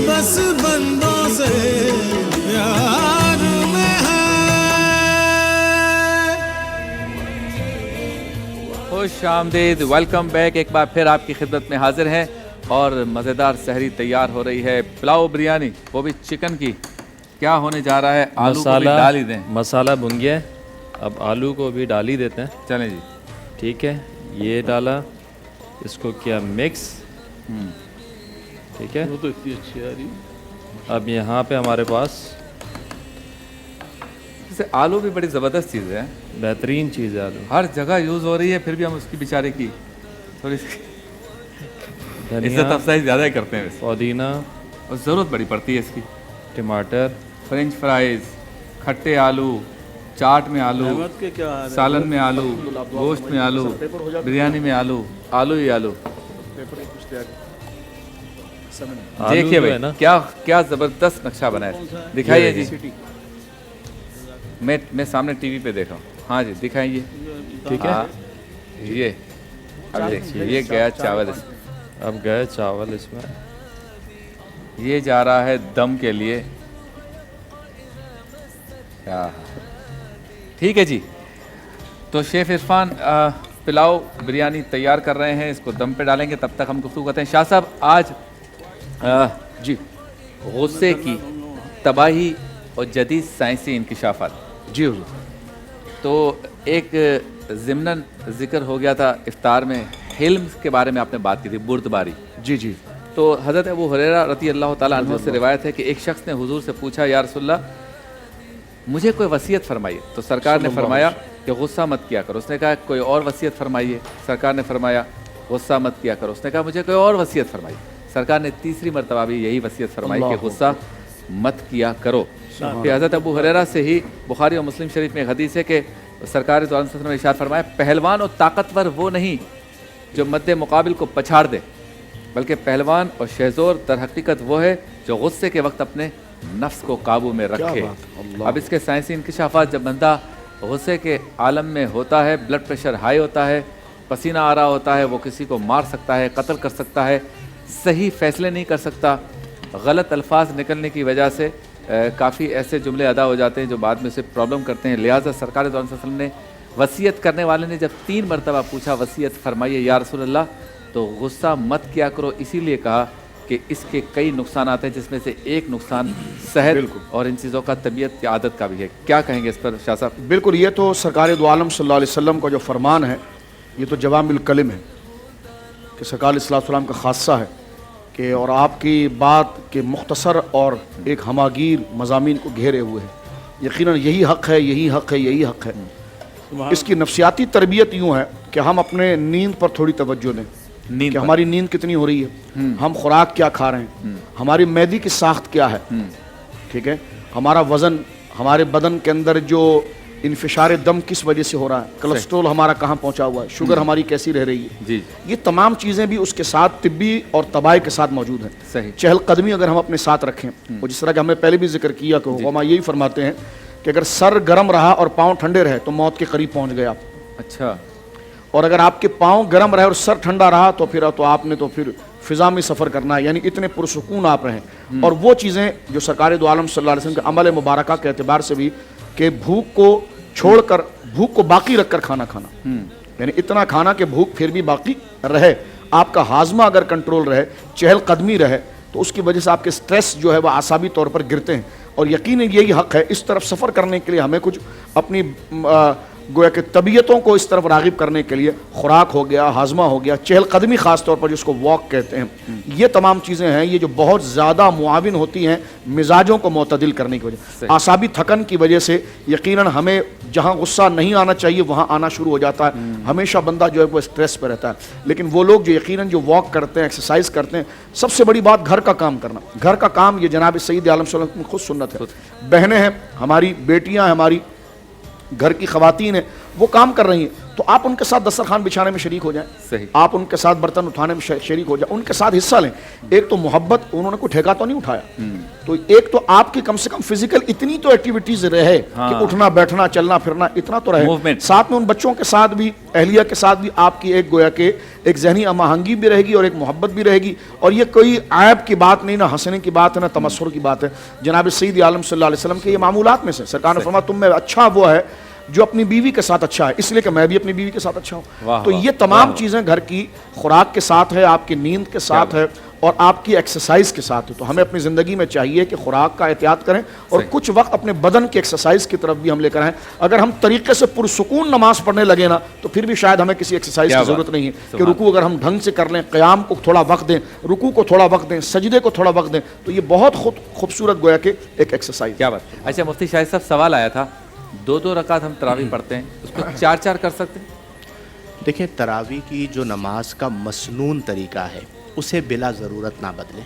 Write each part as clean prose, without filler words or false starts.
بس بندوں سے پیار میں ہے. خوش آمدید، ویلکم بیک. ایک بار پھر آپ کی خدمت میں حاضر ہیں اور مزیدار سحری تیار ہو رہی ہے. پلاؤ بریانی، وہ بھی چکن کی. کیا ہونے جا رہا ہے؟ آلو کو بھی ڈال ہی دیں. مسالہ بن گیا ہے، اب آلو کو بھی ڈال ہی دیتے ہیں. چلیں جی. ٹھیک ہے، یہ ڈالا، اس کو کیا مکس. ٹھیک ہے، وہ تو اتنی اچھی آ رہی. اب یہاں پہ ہمارے پاس جیسے آلو بھی بڑی زبردست چیز ہے، بہترین چیز ہے. آلو ہر جگہ یوز ہو رہی ہے، پھر بھی ہم اس کی بیچارے کی تھوڑی سی عزت دھنیا، افزائی زیادہ ہی کرتے ہیں پودینہ، اور ضرورت بڑی پڑتی ہے اس کی. ٹماٹر، فرنچ فرائز، کھٹے آلو، چاٹ میں آلو، احمد کے کیا حال ہے؟ سالن میں آلو، گوشت میں آلو، بریانی میں آلو، آلو ہی آلو. دیکھیے جو ہے نا، بھائی کیا زبردست نقشہ بنا ہے. دکھائیے جی. میں سامنے ٹی وی پہ دیکھا ہوں. ہاں جی دکھائیے. ٹھیک ہے. یہ اب دیکھیے، یہ گیا چاول. اب گئے چاول اس میں. یہ جا رہا ہے دم کے لیے. ٹھیک ہے جی. تو شیف عرفان پلاؤ بریانی تیار کر رہے ہیں، اس کو دم پہ ڈالیں گے. تب تک ہم گفتگو کرتے ہیں. شاہ صاحب، آج جی غصے کی تباہی اور جدید سائنسی انکشافات. جی حضور. تو ایک ضمناً ذکر ہو گیا تھا افطار میں، حلم کے بارے میں آپ نے بات کی تھی، بردباری. جی جی تو حضرت ابو ہریرہ رضی اللہ تعالیٰ عنہ سے روایت ہے کہ ایک شخص نے حضور سے پوچھا، یا رسول اللہ مجھے کوئی وصیت فرمائیے. تو سرکار نے فرمایا کہ غصہ مت کیا کرو. اس نے کہا کوئی اور وصیت فرمائیے. سرکار نے فرمایا غصہ مت کیا کرو. اس نے کہا مجھے کوئی اور وصیت فرمائیے. سرکار نے تیسری مرتبہ بھی یہی وصیت فرمائی کہ غصہ مت کیا کرو. پھر حضرت ابو ہریرہ سے ہی بخاری اور مسلم شریف میں ایک حدیث ہے کہ سرکار دو عالم صلی اللہ علیہ وسلم نے ارشاد فرمایا، پہلوان اور طاقتور وہ نہیں جو مد مقابل کو پچھاڑ دے، بلکہ پہلوان اور شہزور در حقیقت وہ ہے جو غصے کے وقت اپنے نفس کو قابو میں رکھے. اب اس کے سائنسی انکشافات، جب بندہ غصے کے عالم میں ہوتا ہے، بلڈ پریشر ہائی ہوتا ہے، پسینہ آ رہا ہوتا ہے، وہ کسی کو مار سکتا ہے، قتل کر سکتا ہے، صحیح فیصلے نہیں کر سکتا. غلط الفاظ نکلنے کی وجہ سے کافی ایسے جملے ادا ہو جاتے ہیں جو بعد میں اسے پرابلم کرتے ہیں. لہٰذا سرکار دو عالم صلی اللہ علیہ وسلم نے وصیت کرنے والے نے جب 3 مرتبہ پوچھا وصیت فرمائیے یا رسول اللہ، تو غصہ مت کیا کرو اسی لیے کہا کہ اس کے کئی نقصانات ہیں، جس میں سے ایک نقصان صحت اور ان چیزوں کا طبیعت کی عادت کا بھی ہے. کیا کہیں گے اس پر شاہ صاحب؟ بالکل، یہ تو سرکار دو عالم صلی اللہ علیہ وسلم کا جو فرمان ہے، یہ تو جوامع الکلم ہے کہ سرکار علیہ السلام کا خاصہ ہے کہ اور آپ کی بات کے مختصر اور ایک ہماگیر مضامین کو گھیرے ہوئے ہیں. یقیناً یہی حق ہے، یہی حق ہے، یہی حق ہے. اس کی نفسیاتی تربیت یوں ہے کہ ہم اپنے نیند پر تھوڑی توجہ دیں کہ ہماری نیند کتنی ہو رہی ہے، ہم خوراک کیا کھا رہے ہیں، ہماری معدے کی ساخت کیا ہے. ٹھیک ہے، ہمارا وزن، ہمارے بدن کے اندر جو انفشار دم کس وجہ سے ہو رہا ہے، کولیسٹرول ہمارا کہاں پہنچا ہوا ہے، شوگر ہماری کیسی رہ رہی ہے. جی، یہ تمام چیزیں بھی اس کے ساتھ طبی اور طبائی کے ساتھ موجود ہیں. صحیح. چہل قدمی اگر ہم اپنے ساتھ رکھیں، اور جس طرح کہ ہم نے پہلے بھی ذکر کیا کہ علماء یہی فرماتے ہیں کہ اگر سر گرم رہا اور پاؤں ٹھنڈے رہے تو موت کے قریب پہنچ گئے آپ. اچھا. اور اگر آپ کے پاؤں گرم رہے اور سر ٹھنڈا رہا تو آپ نے فضا میں سفر کرنا ہے، یعنی اتنے پرسکون آپ رہیں. اور وہ چیزیں جو سرکار دو عالم صلی اللہ علیہ وسلم کے عمل مبارکہ کے اعتبار سے بھی، کہ بھوک کو چھوڑ کر، بھوک کو باقی رکھ کر کھانا کھانا، یعنی اتنا کھانا کہ بھوک پھر بھی باقی رہے. آپ کا ہاضمہ اگر کنٹرول رہے، چہل قدمی رہے، تو اس کی وجہ سے آپ کے سٹریس جو ہے وہ اعصابی طور پر گرتے ہیں. اور یقیناً یہی حق ہے، اس طرف سفر کرنے کے لیے ہمیں کچھ اپنی گویا کہ طبیعتوں کو اس طرف راغب کرنے کے لیے خوراک ہو گیا، ہاضمہ ہو گیا، چہل قدمی خاص طور پر جس کو واک کہتے ہیں، یہ تمام چیزیں ہیں یہ جو بہت زیادہ معاون ہوتی ہیں مزاجوں کو معتدل کرنے کی وجہ سے. اعصابی تھکن کی وجہ سے یقیناً ہمیں جہاں غصہ نہیں آنا چاہیے وہاں آنا شروع ہو جاتا ہے. ہمیشہ بندہ جو ہے وہ اسٹریس پہ رہتا ہے. لیکن وہ لوگ جو یقیناً جو واک کرتے ہیں، ایکسرسائز کرتے ہیں، سب سے بڑی بات گھر کا کام کرنا. گھر کا کام یہ جناب سید عالم صلی اللہ علیہ وسلم کی خود سنت ہے. بہنیں ہیں ہماری، بیٹیاں ہیں ہماری، گھر کی خواتین ہیں، وہ کام کر رہی ہیں तो आप उनके साथ दस्तरखान बिछाने में शरीक हो जाएं, सही। आप उनके साथ बर्तन उठाने में शरीक हो जाएं, उनके साथ हिस्सा लें। एक तो मोहब्बत, उन्होंने कोई ठेका तो नहीं उठाया, तो एक तो आपकी कम से कम फिजिकल इतनी तो एक्टिविटीज रहे कि उठना बैठना चलना फिरना इतना तो रहे, Movement। साथ में उन बच्चों के साथ भी, अहलिया के साथ भी आपकी एक गोया के एक जहनी अमाहंगी भी रहेगी और एक मोहब्बत भी रहेगी। और ये कोई ऐब की बात नहीं, ना हंसने की बात है, ना तमस्सुर की बात है। जनाब सईद आलम सल्लल्लाहु अलैहि वसल्लम के ये मामूलात में से सरकार ने फरमाया तुम में अच्छा वो है जो अपनी बीवी के साथ अच्छा है, इसलिए कि मैं भी अपनी बीवी के साथ अच्छा हूँ। तो ये तमाम चीज़ें घर की खुराक के साथ है, आपकी नींद के साथ है और आपकी एक्सरसाइज के साथ है। तो हमें अपनी ज़िंदगी में चाहिए कि खुराक का एहतियात करें और कुछ वक्त अपने बदन की एक्सरसाइज की तरफ भी हम लेकर आएँ। अगर हम तरीके से पुरसुकून नमाज पढ़ने लगे ना तो फिर भी शायद हमें किसी एक्सरसाइज की ज़रूरत नहीं है कि रुकू अगर हम ढंग से कर लें, क़याम को थोड़ा वक्त दें, रुकू को थोड़ा वक्त दें, सजदे को थोड़ा वक्त दें, तो ये बहुत खूबसूरत गोया के एक एक्सरसाइज। क्या बात। अच्छा मुफ्ती शाहिद साहब, सवाल आया था, 2-2 रकात हम तरावी पढ़ते हैं, उसको 4-4 कर सकते हैं? देखिए, तरावी की जो नमाज का मसनून तरीका है उसे बिला ज़रूरत ना बदलें।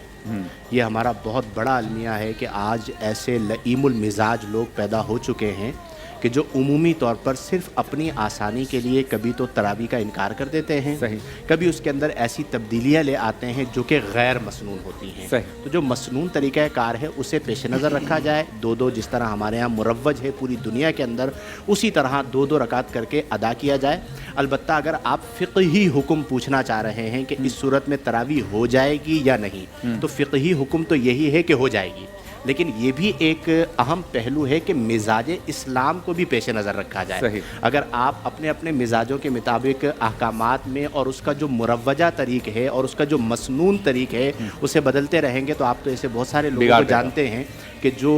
ये हमारा बहुत बड़ा अलमिया है कि आज ऐसे लईमुल मिजाज लोग पैदा हो चुके हैं कि जो उमूमी तौर पर सिर्फ अपनी आसानी के लिए कभी तो तरावी का इनकार कर देते हैं, सही। कभी उसके अंदर ऐसी तब्दीलियां ले आते हैं जो कि गैर मसनून होती हैं, सही। तो जो मसनून तरीक़ा कार है उसे पेश नज़र रखा जाए। 2-2 जिस तरह हमारे यहाँ मुरव्वज है पूरी दुनिया के अंदर, उसी तरह 2-2 रकात करके अदा किया जाए। अलबत्ता अगर आप फ़िक़ही हुक्म पूछना चाह रहे हैं कि इस सूरत में तरावी हो जाएगी या नहीं, तो फ़िक़ही हुक्म तो यही है कि हो जाएगी, लेकिन ये भी एक अहम पहलू है कि मिजाज इस्लाम को भी पेश नज़र रखा जाए। सही। अगर आप अपने अपने मिजाजों के मुताबिक अहकामात में और उसका जो मुरव्वजा तरीक़ है और उसका जो मसनून तरीक़ है उसे बदलते रहेंगे, तो आप तो ऐसे बहुत सारे लोगों को जानते हैं कि जो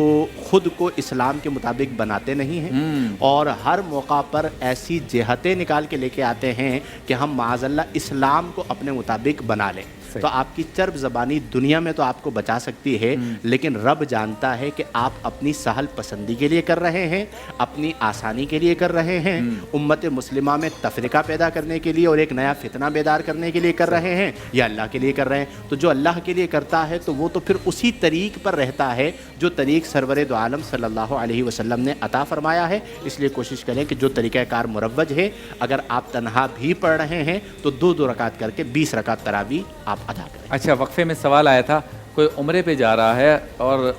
ख़ुद को इस्लाम के मुताबिक बनाते नहीं हैं और हर मौका पर ऐसी जेहतें निकाल के लेके आते हैं कि हम माज़अल्लाह इस्लाम को अपने मुताबिक बना लें। तो आपकी चर्ब ज़बानी दुनिया में तो आपको बचा सकती है, लेकिन रब जानता है कि आप अपनी सहल पसंदी के लिए कर रहे हैं, अपनी आसानी के लिए कर रहे हैं, उम्मत मुस्लिमा में तफरीका पैदा करने के लिए और एक नया फितना बेदार करने के लिए कर रहे हैं, या अल्लाह के लिए कर रहे हैं। तो जो अल्लाह के लिए करता है तो वो तो फिर उसी तरीक़ पर रहता है जो तरीक़ सरवर दो आलम सल्लल्लाहु अलैहि वसल्लम ने अता फरमाया है। इसलिए कोशिश करें कि जो तरीक़ाकार मुरव्वज है, अगर आप तन्हा भी पढ़ रहे हैं तो 2-2 रकात करके 20 रकात तरावी आप अदा करें। अच्छा, वक्फे में सवाल आया था, कोई उम्रे पे जा रहा है और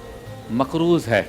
मकरूज़ है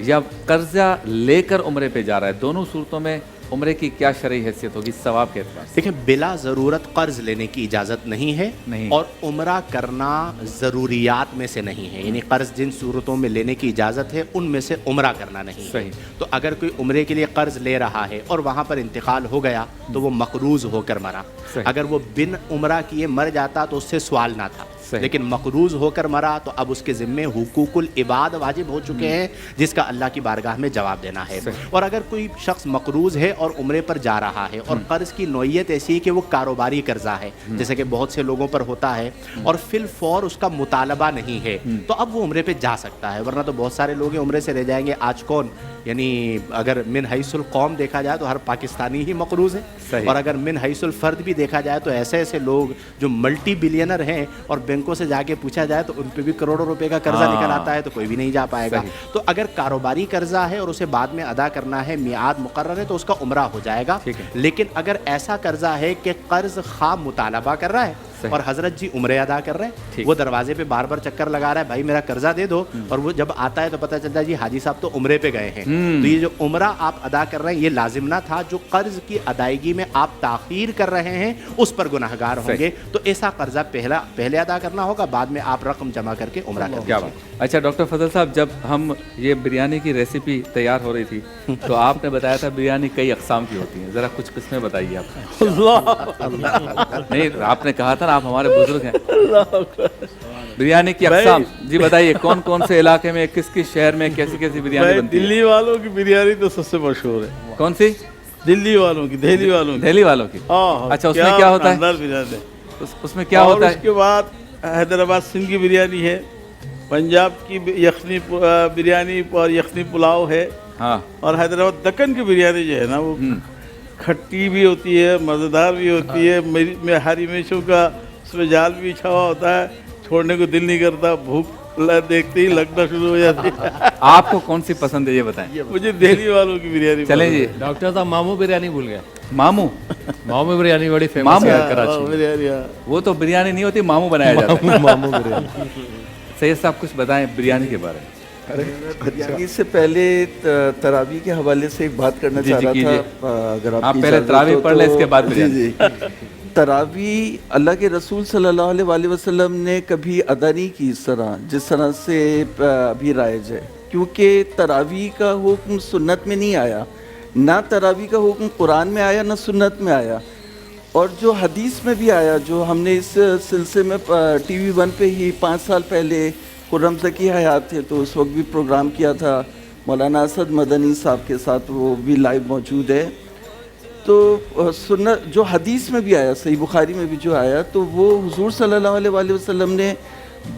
या कर्जा लेकर उम्रे पे जा रहा है, दोनों सूरतों में उम्रे की क्या शरई हैसियत होगी सवाब के एतबार से? देखिए, बिला ज़रूरत कर्ज लेने की इजाज़त नहीं है, नहीं। और उम्रा करना ज़रूरियात में से नहीं है, यानी कर्ज जिन सूरतों में लेने की इजाज़त है उनमें से उम्रा करना नहीं है। तो अगर कोई उम्रे के लिए कर्ज ले रहा है और वहाँ पर इंतकाल हो गया तो वो मकरूज़ होकर मरा। अगर वो बिन उम्रा किए मर जाता तो उससे सवाल ना था, लेकिन मकरूज़ होकर मरा तो अब उसके ज़िम्मे हुकूकुल इबाद वाजिब हो चुके हैं, जिसका अल्लाह की बारगाह में जवाब देना है। और अगर कोई शख्स मकरूज़ है और उम्रे पर जा रहा है और कर्ज की नौइयत ऐसी है कि वो कारोबारी कर्जा है, जैसे कि बहुत से लोगों पर होता है, और फिल फौर उसका मुतालबा नहीं है, तो अब वो उम्रे पे जा सकता है। वरना तो बहुत सारे लोग उम्रे से रह जाएंगे। आज कौन, यानी अगर मिन हैसुल कौम देखा जाए तो हर पाकिस्तानी ही मकरूज़ है, और अगर मिन हैसुल फ़र्द भी देखा जाए तो ऐसे ऐसे लोग जो मल्टी बिलियनर हैं और बैंकों से जाके पूछा जाए तो उन पे भी करोड़ों रुपए का कर्जा निकल आता है, तो कोई भी नहीं जा पाएगा। तो अगर कारोबारी कर्जा है और उसे बाद में अदा करना है, मियाद मुकर्रर है, तो उसका उम्रा हो जाएगा। लेकिन अगर ऐसा कर्जा है कि कर्ज खा मुतालबा कर रहा है और हजरत जी उम्रे अदा कर रहे हैं, वो दरवाजे पे बार बार चक्कर लगा रहा है, भाई मेरा कर्जा दे दो, और वो जब आता है तो पता चलता है जी हाजी साहब तो उम्रे पे गए हैं, तो ये जो उम्रा आप अदा कर रहे हैं ये लाजिम ना था। जो कर्ज की अदायगी में आप ताखीर कर रहे हैं उस पर गुनाहगार होंगे। तो ऐसा कर्जा पहले अदा करना होगा, बाद में आप रकम जमा करके उम्रा कर दीजिए। अच्छा डॉक्टर फजल साहब, जब हम ये बिरयानी की रेसिपी तैयार हो रही थी तो आपने बताया था बिरयानी कई अक़साम की होती है, ज़रा कुछ किस्में बताइए आप। नहीं, आपने कहा था ना आप हमारे बुजुर्ग हैं। बिरयानी की अक़साम जी बताइए, कौन कौन से इलाके में, किस किस शहर में कैसी कैसी बिरयानी बनती है? दिल्ली वालों की बिरयानी तो सबसे मशहूर है। कौन सी? दिल्ली वालों की, दिल्ली वालों की। दिल्ली वालों की? अच्छा, उसमें क्या होता है? बिरयानी उसमें क्या होता है? उसके बाद हैदराबाद सिंध की बिरयानी है, पंजाब की यखनी बिरयानी और यखनी पुलाव है, हाँ, और हैदराबाद दक्कन की बिरयानी जो है ना वो खट्टी भी होती है, मज़ेदार भी होती है, हरी मिर्चों का उसमें जाल भी बिछा हुआ होता है, छोड़ने को दिल नहीं करता, भूख देखते ही लगना शुरू हो जाती है। आपको कौन सी पसंद है ये बताएं? मुझे दिल्ली वालों की बिरयानी। चलें जी, डॉक्टर साहब मामू बिरयानी भूल गए। मामू मामू बिरयानी बड़ी फेमस मामू? है कराची में। बिरयानी, हाँ। वो तो बिरयानी नहीं होती, मामू बनाया जाता है। मामू बिरयानी। सैयद साहब कुछ बताएं बिरयानी के बारे में। बिरयानी से पहले तरावी के हवाले से एक बात करना चाह रहा कीजिए। था, अगर आप आपकी पहले इजाज़त तरावी हो पढ़ लें, तो। इसके बाद जी बिरयानी। जी। तरावी अल्लाह के रसूल सल्लल्लाहु अलैहि वसल्लम ने कभी अदा नहीं की इस तरह जिस तरह से अभी राइज है, क्योंकि तरावी का हुक्म सुन्नत में नहीं आया, ना तरावी का हुक्म कुरान में आया ना सुन्नत में आया। और जो हदीस में भी आया, जो हमने इस सिलसिले में TV 1 पे ही 5 साल पहले खुर्रम ज़की हयात थे तो उस वक्त भी प्रोग्राम किया था मौलाना असद मदनी साहब के साथ, वो भी लाइव मौजूद है। तो सुन्नत जो हदीस में भी आया, सही बुखारी में भी जो आया, तो वो हुजूर सल्लल्लाहु अलैहि वसल्लम ने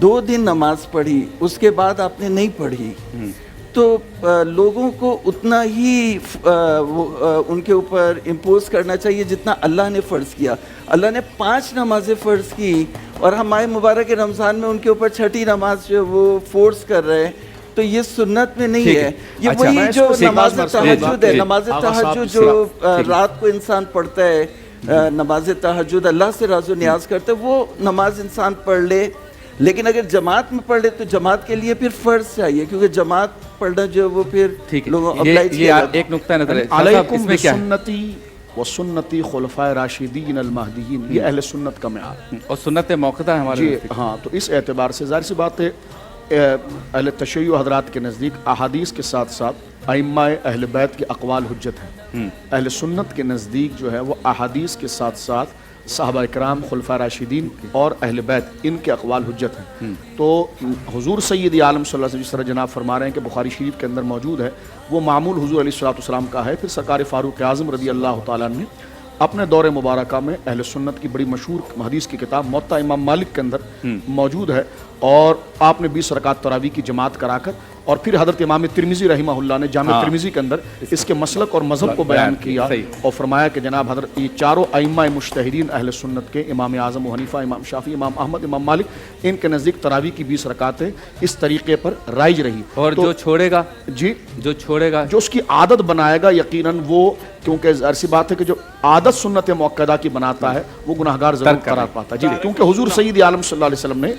2 दिन नमाज पढ़ी, उसके बाद आपने नहीं पढ़ी। तो लोगों को उतना ही उनके ऊपर इम्पोज करना चाहिए जितना अल्लाह ने फ़र्ज़ किया। अल्लाह ने 5 नमाज़ें फ़र्ज़ की और हम माह मुबारक रमज़ान में उनके ऊपर 6ठी नमाज जो वो फोर्स कर रहे हैं, तो ये सुन्नत में नहीं है। ये अच्छा, वही जो नमाज तहज्जुद है, जी। नमाज तहज्जुद जो रात को इंसान पढ़ता है, नमाज तहज्जुद अल्लाह से राज़ो न्याज करता है, वो नमाज इंसान पढ़ ले। लेकिन अगर जमात में पढ़ ले तो जमात के लिए फिर फ़र्ज़ चाहिए, क्योंकि जमात पढ़ना जो वो फिर ठीक लोगों है, ये एक नुक्ता नज़र है। अलैकुम इसमें क्या है? बिसुन्नती व सुन्नती खुलफाए राशिदीन अल महदीयीन, ये अहले सुन्नत का मेआर। और सुन्नत मौक़दा है हमारे जी नज़दीक। हाँ, तो इस एतबार से ज़ाहिर सी बात है अहले तशय्युअ हज़रात के नज़दीक अहादीस के साथ साथ अइम्मा अहले बैत के अक़वाल हुज्जत हैं। अहले सुन्नत के नज़दीक जो है वो अहादीस के साथ साथ साहबा इकराम खुलफा राशिदीन और अहले बैत इनके अक़वाल हुज्जत हैं। तो हुज़ूर सय्यद आलम सल्लल्लाहु अलैहि वसल्लम जिस तरह जनाब फरमा रहे हैं कि बुखारी शरीफ के अंदर मौजूद है, वो मामूल हुज़ूर अलैहिस्सलातु वस्सलाम का है। फिर सरकार फ़ारूक आज़म रज़ी अल्लाह तआला ने अपने दौरे मुबारक में अहले सुन्नत की बड़ी मशहूर हदीस की किताब मुअत्ता इमाम मालिक के अंदर मौजूद है, और आपने 20 रकात तरावी की जमात कराकर, और फिर हज़रत इमाम तिरमिज़ी रहमहुल्लाह ने जामे तिरमिज़ी के अंदर इसके मसलक और मज़हब को बयान किया और फरमाया कि जनाब हज़रत ये चारों अइम्मा मुज्तहिदीन अहले सुन्नत के इमाम आज़म अबू हनीफ़ा, इमाम शाफ़ी, इमाम अहमद, इमाम मालिक, इनके नज़दीक तरावी की 20 रकातें इस तरीके पर राइज रही। और तो जो छोड़ेगा, जी जो छोड़ेगा, जो उसकी आदत बनाएगा यकीनन वो, क्योंकि ऐसी बात है कि जो आदत सुन्नत मुअक्कदा की बनाता है वो गुनाहगार जरूर करार पाता है। जी, क्योंकि हुजूर सय्यद आलम सल्लल्लाहु अलैहि वसल्लम ने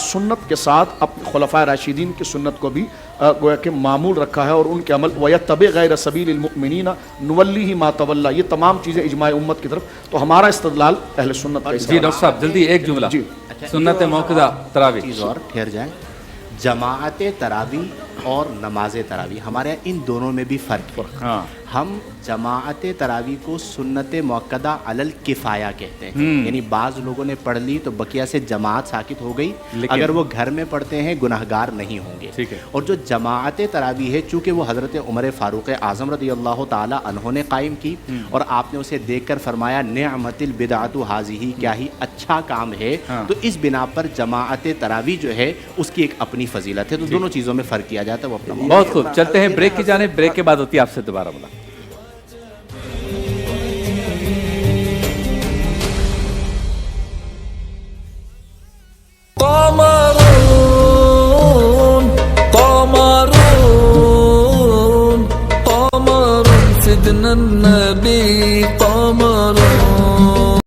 सुन्नत के साथ अपने खुलफाए राशिदीन की सुन्नत को भी गोया कि मामूल रखा है, और उनके अमल वयत्तबि गैर सबीलिल मुमिनीना नुवल्लिही मा तवल्ला, ये तमाम चीज़ें इजमाए उम्मत की तरफ। तो हमारा इस्तदलाल अहले सुन्नत का जी डॉक्टर साहब जल्दी एक जुमला। जी, सुन्नत मौक़दा तरावी। चीज़ और ठहर जाए, जमाअत तरावी और नमाज तरावी, हमारे यहाँ इन दोनों में भी फ़र्क है। हाँ। हम जमाअत तरावी को सुन्नत मुअक्कदा अलल किफ़ाया कहते हैं, यानी बाज़ लोगों ने पढ़ ली तो बकिया से जमात साकित हो गई, अगर वो घर में पढ़ते हैं गुनाहगार नहीं होंगे। ठीक है। और जो जमाअत तरावी है, चूँकि वो हज़रत उमर फ़ारूक आज़म रज़ी अल्लाह ताला अन्हो ने कायम की, और आपने उसे देख कर फरमाया निअमतिल बिदअतु हाज़िही, क्या ही अच्छा काम है। तो इस बिना पर जमाअत तरावी जो है उसकी एक अपनी फजीलत है। तो दोनों चीज़ों में फ़र्क किया जाता है, वो अपना। बहुत खूब, चलते हैं ब्रेक की जानिब। ब्रेक के बाद होती है आपसे दोबारा मुलाकात। قمر سيدنا النبي قمر